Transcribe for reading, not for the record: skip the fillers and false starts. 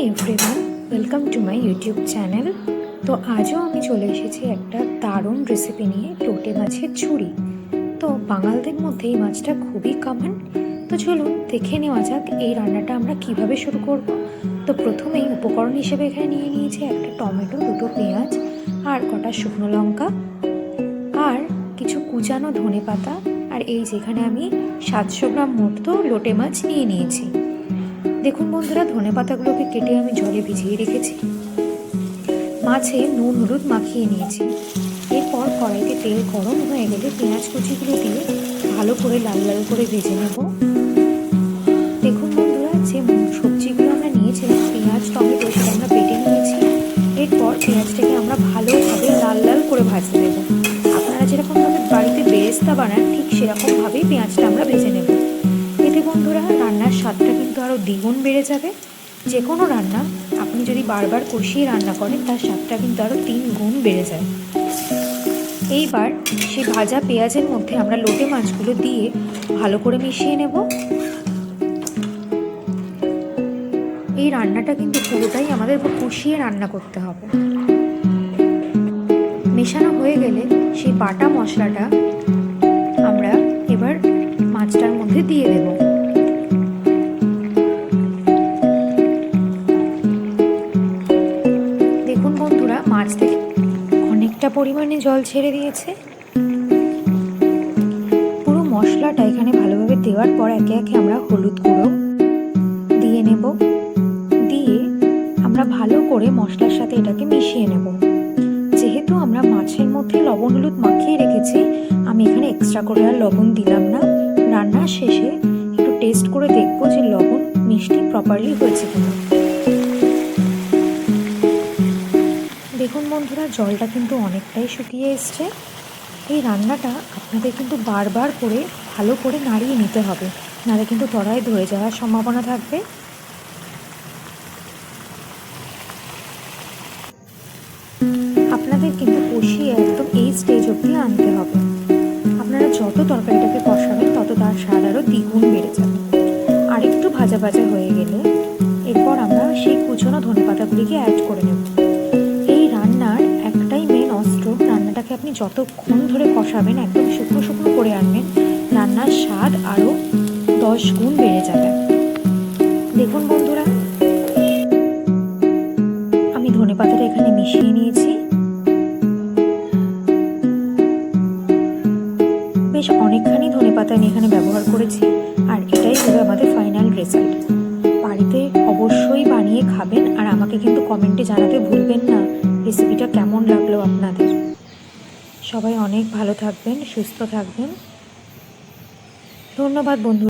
Hi everyone, welcome to my YouTube channel. তো আজও আমি চলে এসেছি একটা দারুণ রেসিপি নিয়ে, লোটে মাছের ঝুড়ি। তো বাঙালদের মধ্যে এই মাছটা খুবই কমন। তো চলুন দেখে নেওয়া যাক এই রান্নাটা আমরা কিভাবে শুরু করব। তো প্রথমেই উপকরণ হিসেবে এখানে নিয়ে নিয়েছি একটা টমেটো, দুটো পেঁয়াজ, আর কটা শুকনো লঙ্কা, আর কিছু কুচানো ধনেপাতা, আর এই যেখানে আমি 700 গ্রাম মতো লোটে মাছ নিয়ে নিয়েছি। দেখুন বন্ধুরা, ধনেপাতাগুলোকে কেটে আমি জলে ভিজিয়ে রেখেছি। মাছে নুন হলুদ মাখিয়ে নিয়েছি। এরপর কড়াইতে তেল গরম হয়ে গেলে পেঁয়াজ কুচিগুলো দিয়ে ভালো করে লাল লাল করে ভেজে নেব। দেখুন বন্ধুরা, যে সবজিগুলো আমরা নিয়েছিলাম, পেঁয়াজ টমেটো, সেটা আমরা বেটে নিয়েছি। এরপর পেঁয়াজটাকে আমরা ভালোভাবে লাল লাল করে ভাজতে দেব। আপনারা যেরকমভাবে বাড়িতে বেরেস্তা বানান, ঠিক সেরকমভাবেই পেঁয়াজটা আমরা ভেজে নেব। এতে বন্ধুরা রান্নার স্বাদটা কিন্তু আরও দ্বিগুণ বেড়ে যাবে। যে কোনো রান্না আপনি যদি বারবার কষিয়ে রান্না করেন, তার স্বাদটা কিন্তু আরও 3 গুণ বেড়ে যায়। এইবার সেই ভাজা পেঁয়াজের মধ্যে আমরা লোটে মাছগুলো দিয়ে ভালো করে মিশিয়ে নেব। এই রান্নাটা কিন্তু পুরোটাই আমাদের কষিয়ে রান্না করতে হবে। মেশানো হয়ে গেলে সেই বাটা মশলাটা আমরা এবার মাছটার মধ্যে দিয়ে দেব। দেখুন বন্ধুরা, মাছ থেকে অনেকটা পরিমাণে জল ছেড়ে দিয়েছে। পুরো মশলাটা এখানে ভালোভাবে দেওয়ার পর একে একে আমরা হলুদ গুঁড়ো দিয়ে নেব। দিয়ে আমরা ভালো করে মশলার সাথে এটাকে মিশিয়ে নেব। যেহেতু আমরা মাছের মধ্যে লবণ হলুদ মাখিয়ে রেখেছি, আমি এখানে এক্সট্রা করে আর লবণ দিলাম না। রান্নার শেষে একটু টেস্ট করে দেখবো যে লবণ মিষ্টি প্রপারলি হয়েছে কিনা। দেখুন বন্ধুরা, জলটা কিন্তু অনেকটাই শুকিয়ে এসছে। এই রান্নাটা আপনাদের কিন্তু বারবার করে ভালো করে নাড়িয়ে নিতে হবে, নাহলে কিন্তু তলায় ধরে যাওয়ার সম্ভাবনা থাকবে। আপনাদের কিন্তু কষিয়ে একদম এই স্টেজ অবধি আনতে হবে। আপনারা যত তরকারিটাকে কষাবেন, তত তার স্বাদ আরও দ্বিগুণ বেড়ে যাবে। আর একটু ভাজা ভাজা হয়ে গেলে এরপর আমরা সেই কুচনো ধনেপাতাগুলিকে অ্যাড করে নেব। এই রান্নার একটাই মেন অস্ত্র, রান্নাটাকে আপনি যতক্ষণ ধরে কষাবেন, একদম শুকনো শুকনো করে আনবেন, রান্নার স্বাদ আরও 10 গুণ বেড়ে যাবে। দেখুন বন্ধুরা, আমি ধনেপাতাটা এখানে মিশিয়ে নিয়েছি। বেশ অনেকখানি ধনেপাতা আমি এখানে ব্যবহার করেছি, আর এটাই হলো আমাদের ফাইনাল রেজাল্ট। বাড়িতে অবশ্যই বানিয়ে খাবেন, আর আমাকে কিন্তু কমেন্টে জানাতে ভুলবেন না রেসিপিটা কেমন লাগলো আপনাদের। সবাই অনেক ভালো থাকবেন, সুস্থ থাকবেন। ধন্যবাদ বন্ধু।